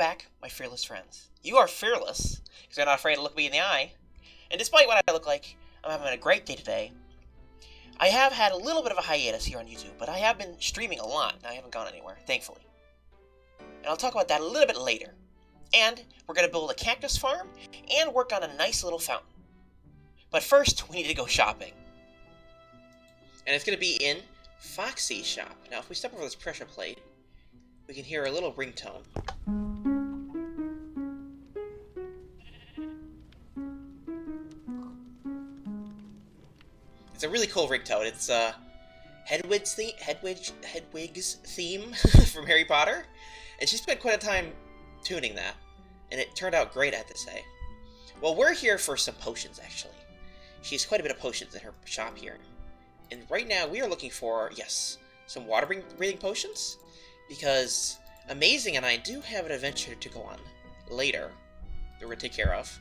back, my fearless friends. You are fearless, because you're not afraid to look me in the eye. And despite what I look like, I'm having a great day today. I have had a little bit of a hiatus here on YouTube, but I have been streaming a lot, and I haven't gone anywhere, thankfully. And I'll talk about that a little bit later. And we're going to build a cactus farm, and work on a nice little fountain. But first, we need to go shopping. And it's going to be in Foxy's shop. Now, if we step over this pressure plate, we can hear a little ringtone. It's a really cool ringtone. It's Hedwig's theme from Harry Potter, and she spent quite a time tuning that, and it turned out great, I have to say. Well, we're here for some potions, actually. She has quite a bit of potions in her shop here, and right now we are looking for, yes, some water-breathing potions, because Amazing and I do have an adventure to go on later that we're going to take care of,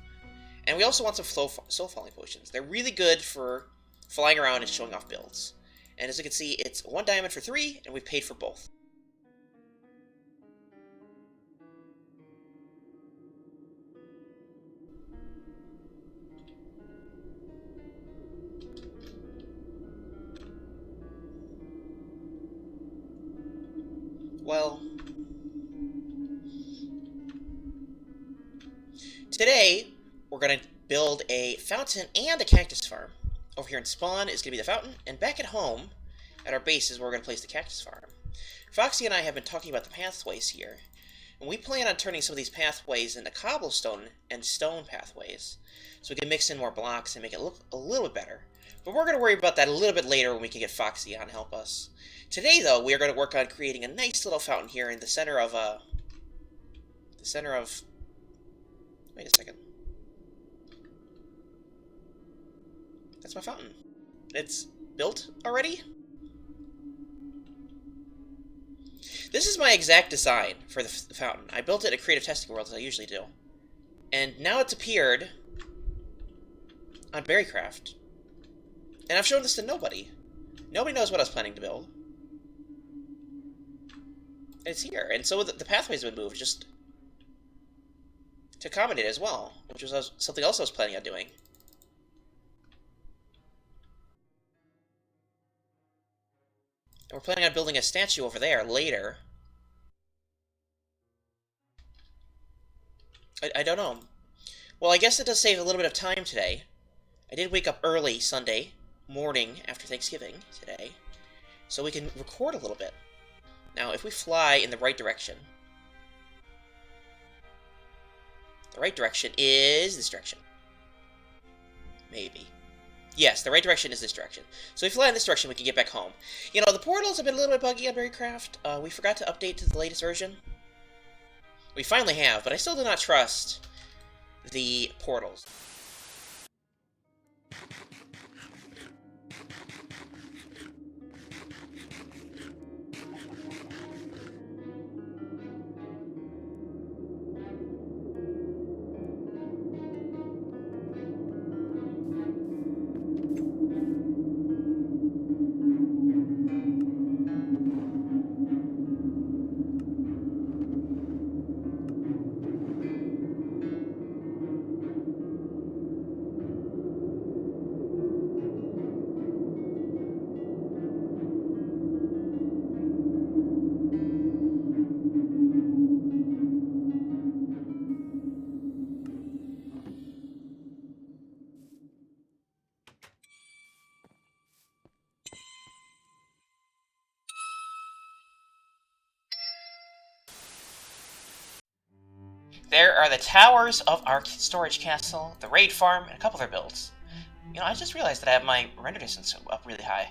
and we also want some soul-falling potions. They're really good for flying around and showing off builds. And as you can see, it's 1 diamond for 3, and we paid for both. Well, today we're going to build a fountain and a cactus farm. Over here in Spawn is going to be the fountain, and back at home, at our base, is where we're going to place the cactus farm. Foxy and I have been talking about the pathways here, and we plan on turning some of these pathways into cobblestone and stone pathways, so we can mix in more blocks and make it look a little bit better. But we're going to worry about that a little bit later when we can get Foxy on to help us. Today, though, we are going to work on creating a nice little fountain here in the center of, wait a second. That's my fountain. It's built already? This is my exact design for the fountain. I built it at Creative Testing World, as I usually do. And now it's appeared on BerryCraft. And I've shown this to nobody. Nobody knows what I was planning to build. And it's here. And so the pathways have been moved just to accommodate it as well, which was something else I was planning on doing. And we're planning on building a statue over there later. I don't know. Well, I guess it does save a little bit of time today. I did wake up early Sunday morning after Thanksgiving today, so we can record a little bit. Now, if we fly in the right direction, the right direction is this direction. Maybe. Yes, the right direction is this direction. So if we fly in this direction, we can get back home. You know, the portals have been a little bit buggy on BerryCraft. We forgot to update to the latest version. We finally have, but I still do not trust the portals. There are the towers of our storage castle, the raid farm, and a couple other builds. You know, I just realized that I have my render distance up really high,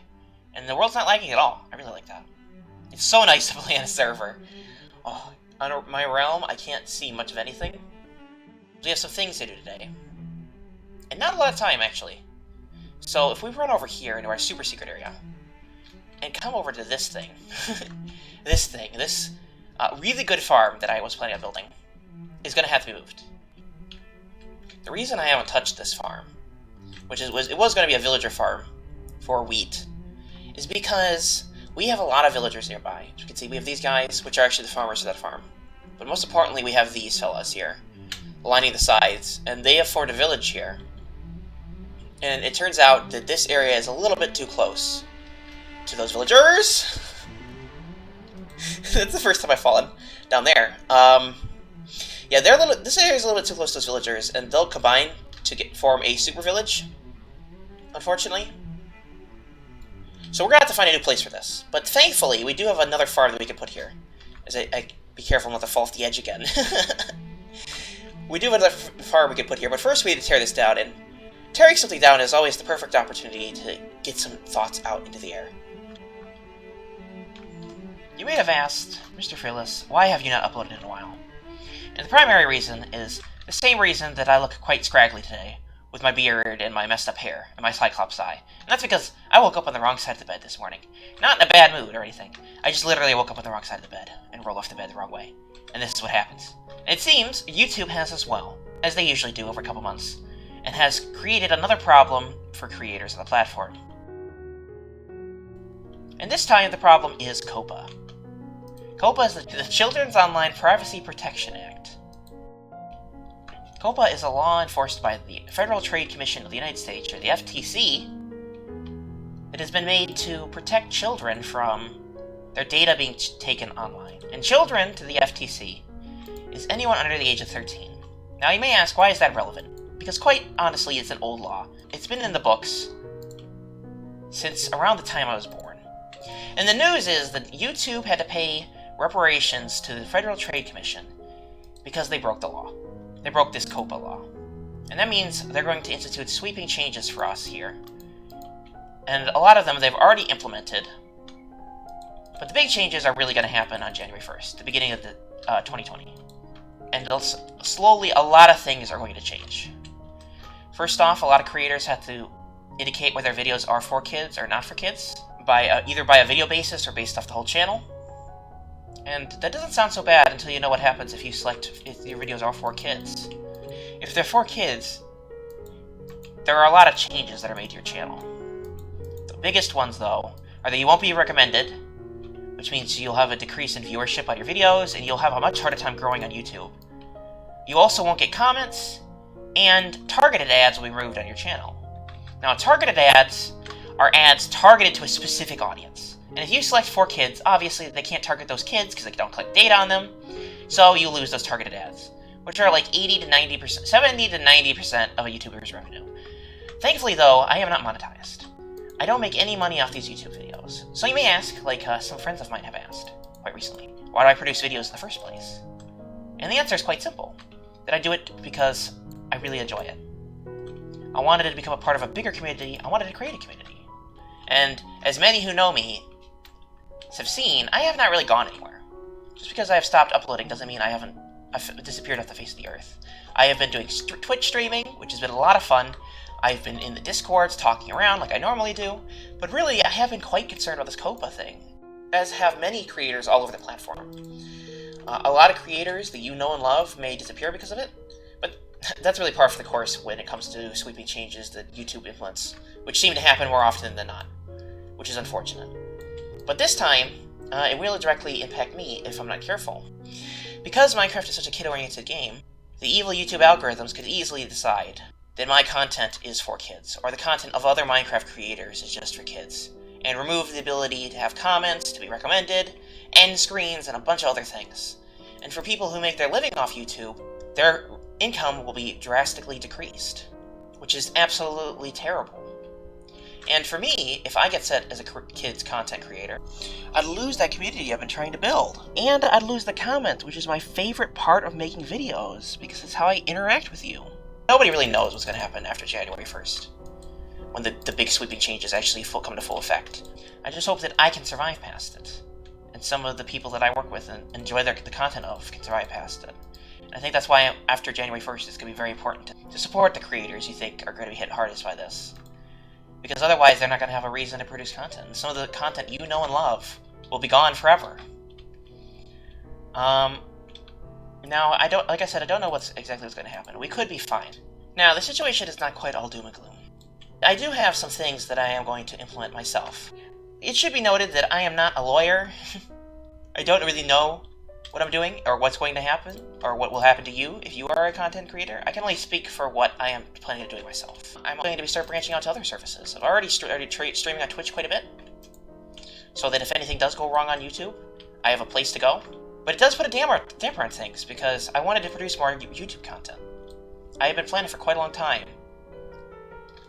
and the world's not lagging at all. I really like that. It's so nice to play on a server. Oh, on my realm, I can't see much of anything. We have some things to do today. And not a lot of time, actually. So if we run over here into our super secret area, and come over to this thing, this really good farm that I was planning on building, is going to have to be moved. The reason I haven't touched this farm, which it was going to be a villager farm for wheat, is because we have a lot of villagers nearby. As you can see, we have these guys, which are actually the farmers of that farm. But most importantly, we have these fellas here, lining the sides, and they have formed a village here. And it turns out that this area is a little bit too close to those villagers. That's the first time I've fallen down there. Yeah, this area is a little bit too close to those villagers, and they'll combine to form a super village, unfortunately. So we're going to have to find a new place for this. But thankfully, we do have another farm that we can put here. As I be careful not to fall off the edge again. We do have another farm we can put here, but first we need to tear this down, and tearing something down is always the perfect opportunity to get some thoughts out into the air. You may have asked, Mr. Fearless, why have you not uploaded in a while? And the primary reason is the same reason that I look quite scraggly today, with my beard and my messed up hair and my cyclops eye. And that's because I woke up on the wrong side of the bed this morning. Not in a bad mood or anything. I just literally woke up on the wrong side of the bed and rolled off the bed the wrong way. And this is what happens. And it seems YouTube has as well, as they usually do over a couple months, and has created another problem for creators on the platform. And this time the problem is COPPA. COPPA is the Children's Online Privacy Protection Act. COPPA is a law enforced by the Federal Trade Commission of the United States, or the FTC, that has been made to protect children from their data being taken online. And children, to the FTC, is anyone under the age of 13. Now you may ask, why is that relevant? Because quite honestly, it's an old law. It's been in the books since around the time I was born. And the news is that YouTube had to pay reparations to the Federal Trade Commission because they broke the law. They broke this COPPA law. And that means they're going to institute sweeping changes for us here. And a lot of them they've already implemented. But the big changes are really going to happen on January 1st, the beginning of the 2020. And slowly, a lot of things are going to change. First off, a lot of creators have to indicate whether videos are for kids or not for kids, either by a video basis or based off the whole channel. And that doesn't sound so bad until you know what happens if you select if your videos are for kids. If they're for kids, there are a lot of changes that are made to your channel. The biggest ones, though, are that you won't be recommended, which means you'll have a decrease in viewership on your videos, and you'll have a much harder time growing on YouTube. You also won't get comments, and targeted ads will be removed on your channel. Now, targeted ads are ads targeted to a specific audience. And if you select for kids, obviously they can't target those kids because they don't collect data on them, so you lose those targeted ads, which are like 80 to 90%, 70 to 90% of a YouTuber's revenue. Thankfully, though, I am not monetized. I don't make any money off these YouTube videos. So you may ask, like some friends of mine have asked quite recently, why do I produce videos in the first place? And the answer is quite simple, that I do it because I really enjoy it. I wanted it to become a part of a bigger community. I wanted to create a community. And as many who know me have seen, I have not really gone anywhere. Just because I have stopped uploading doesn't mean I've disappeared off the face of the earth. I have been doing Twitch streaming, which has been a lot of fun. I've been in the Discords talking around like I normally do, but really I have been quite concerned about this COPPA thing, as have many creators all over the platform. A lot of creators that you know and love may disappear because of it, but that's really par for the course when it comes to sweeping changes that YouTube implements, which seem to happen more often than not, which is unfortunate. But this time, it will directly impact me if I'm not careful. Because Minecraft is such a kid-oriented game, the evil YouTube algorithms could easily decide that my content is for kids, or the content of other Minecraft creators is just for kids, and remove the ability to have comments, to be recommended, end screens, and a bunch of other things. And for people who make their living off YouTube, their income will be drastically decreased, which is absolutely terrible. And for me, if I get set as a kids content creator, I'd lose that community I've been trying to build. And I'd lose the comments, which is my favorite part of making videos, because it's how I interact with you. Nobody really knows what's going to happen after January 1st, when the big sweeping changes actually come to full effect. I just hope that I can survive past it, and some of the people that I work with and enjoy the content of can survive past it. And I think that's why after January 1st, it's going to be very important to support the creators you think are going to be hit hardest by this. Because otherwise, they're not going to have a reason to produce content. And some of the content you know and love will be gone forever. Now, like I said, I don't know exactly what's going to happen. We could be fine. Now, the situation is not quite all doom and gloom. I do have some things that I am going to implement myself. It should be noted that I am not a lawyer. I don't really know what I'm doing, or what's going to happen, or what will happen to you if you are a content creator. I can only speak for what I am planning on doing myself. I'm going to start branching out to other services. I've already started streaming on Twitch quite a bit, so that if anything does go wrong on YouTube, I have a place to go. But it does put a damper on things, because I wanted to produce more YouTube content. I have been planning for quite a long time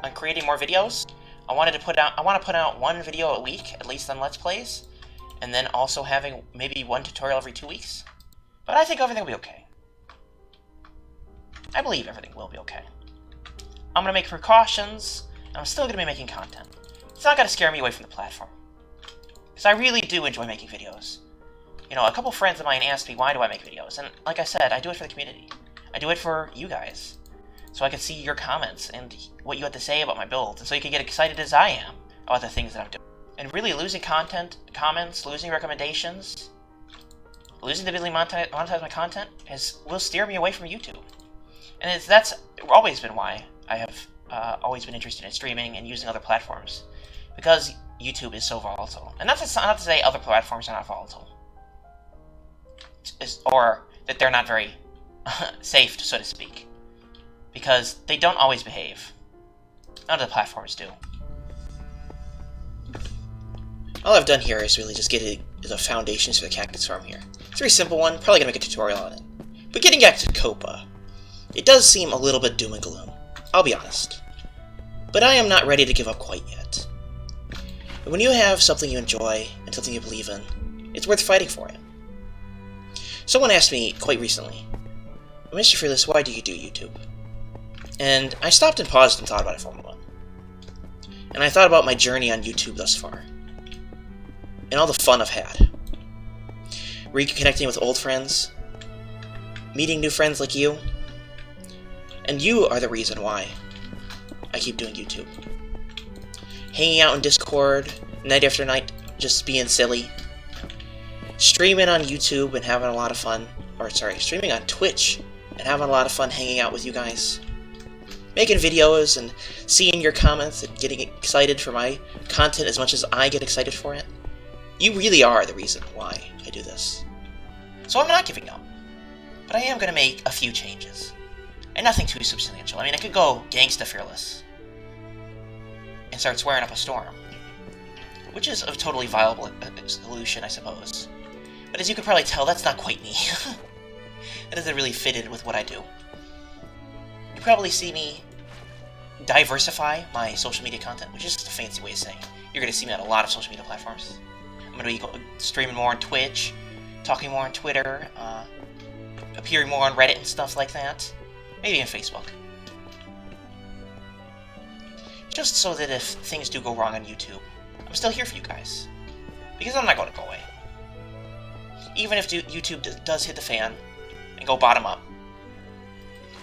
on creating more videos. I want to put out one video a week, at least on Let's Plays, and then also having maybe one tutorial every 2 weeks. But I think everything will be okay. I believe everything will be okay. I'm going to make precautions, and I'm still going to be making content. It's not going to scare me away from the platform. Because I really do enjoy making videos. You know, a couple friends of mine asked me, why do I make videos? And like I said, I do it for the community. I do it for you guys. So I can see your comments and what you have to say about my build, and so you can get excited as I am about the things that I'm doing. And really, losing comments, losing recommendations, losing the ability to monetize my content will steer me away from YouTube. And that's always been why I have always been interested in streaming and using other platforms, because YouTube is so volatile. And that's not to say other platforms are not volatile, or that they're not very safe, so to speak. Because they don't always behave. None of the platforms do. All I've done here is really just get the foundations for the Cactus farm here. It's a very simple one, probably gonna make a tutorial on it. But getting back to COPPA, it does seem a little bit doom and gloom, I'll be honest. But I am not ready to give up quite yet. And when you have something you enjoy and something you believe in, it's worth fighting for it. Someone asked me quite recently, MrFearless, why do you do YouTube? And I stopped and paused and thought about it for a moment. And I thought about my journey on YouTube thus far. And all the fun I've had. Reconnecting with old friends. Meeting new friends like you. And you are the reason why I keep doing YouTube. Hanging out in Discord, night after night, just being silly. Streaming on YouTube and having a lot of fun. Streaming on Twitch and having a lot of fun hanging out with you guys. Making videos and seeing your comments and getting excited for my content as much as I get excited for it. You really are the reason why I do this. So I'm not giving up. But I am going to make a few changes. And nothing too substantial. I mean, I could go gangsta fearless and start swearing up a storm. Which is a totally viable solution, I suppose. But as you can probably tell, that's not quite me. That doesn't really fit in with what I do. You probably see me diversify my social media content, which is just a fancy way of saying you're going to see me on a lot of social media platforms. I'm going to be streaming more on Twitch, talking more on Twitter, appearing more on Reddit and stuff like that. Maybe on Facebook. Just so that if things do go wrong on YouTube, I'm still here for you guys. Because I'm not going to go away. Even if YouTube does hit the fan and go bottom up,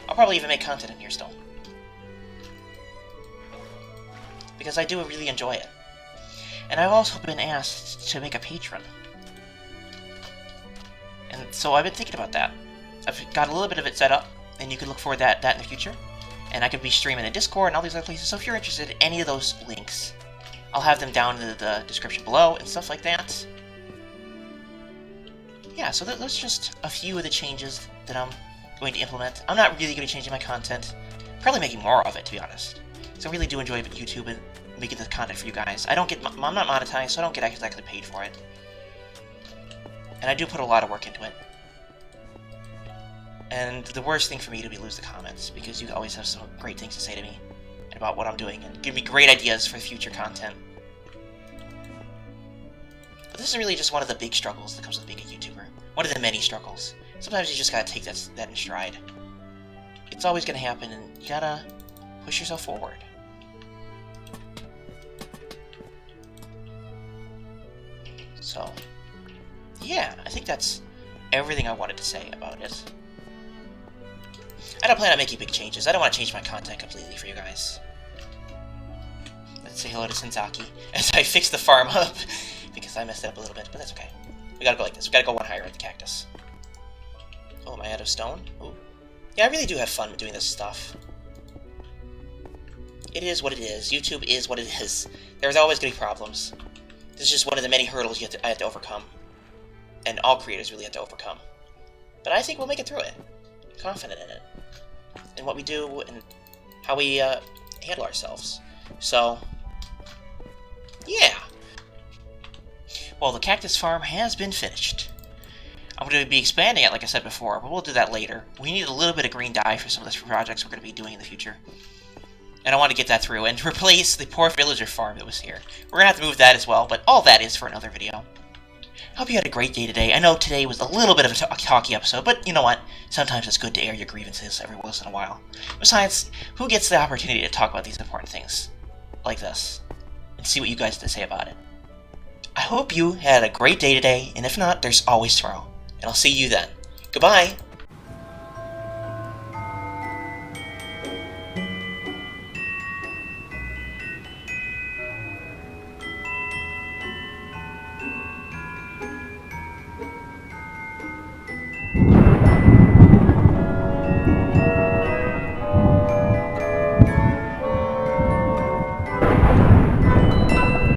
I'll probably even make content in here still. Because I do really enjoy it. And I've also been asked to make a patron. And so I've been thinking about that. I've got a little bit of it set up, and you can look for that in the future. And I could be streaming in Discord and all these other places, so if you're interested in any of those links, I'll have them down in the description below and stuff like that. Yeah, so those are just a few of the changes that I'm going to implement. I'm not really going to be changing my content. Probably making more of it, to be honest. So I really do enjoy YouTube and making the content for you guys. I'm not monetized, so I don't get exactly paid for it. And I do put a lot of work into it. And the worst thing for me to be lose the comments, because you always have some great things to say to me about what I'm doing, and give me great ideas for future content. But this is really just one of the big struggles that comes with being a YouTuber. One of the many struggles. Sometimes you just gotta take that in stride. It's always gonna happen, and you gotta push yourself forward. So, yeah, I think that's everything I wanted to say about it. I don't plan on making big changes. I don't want to change my content completely for you guys. Let's say hello to Senzaki as I fix the farm up, because I messed it up a little bit, but that's okay. We gotta go like this. We gotta go one higher at the Cactus. Oh, am I out of stone? Ooh. Yeah, I really do have fun doing this stuff. It is what it is. YouTube is what it is. There's always gonna be problems. This is just one of the many hurdles I have to overcome. and all creators really have to overcome. But I think we'll make it through it. I'm confident in it. In what we do and how we handle ourselves. So, yeah. Well, the cactus farm has been finished. I'm going to be expanding it, like I said before, but we'll do that later. We need a little bit of green dye for some of the projects we're going to be doing in the future. And I want to get that through and replace the poor villager farm that was here. We're going to have to move that as well, but all that is for another video. I hope you had a great day today. I know today was a little bit of a talky episode, but you know what? Sometimes it's good to air your grievances every once in a while. Besides, who gets the opportunity to talk about these important things like this and see what you guys have to say about it? I hope you had a great day today, and if not, there's always tomorrow. And I'll see you then. Goodbye!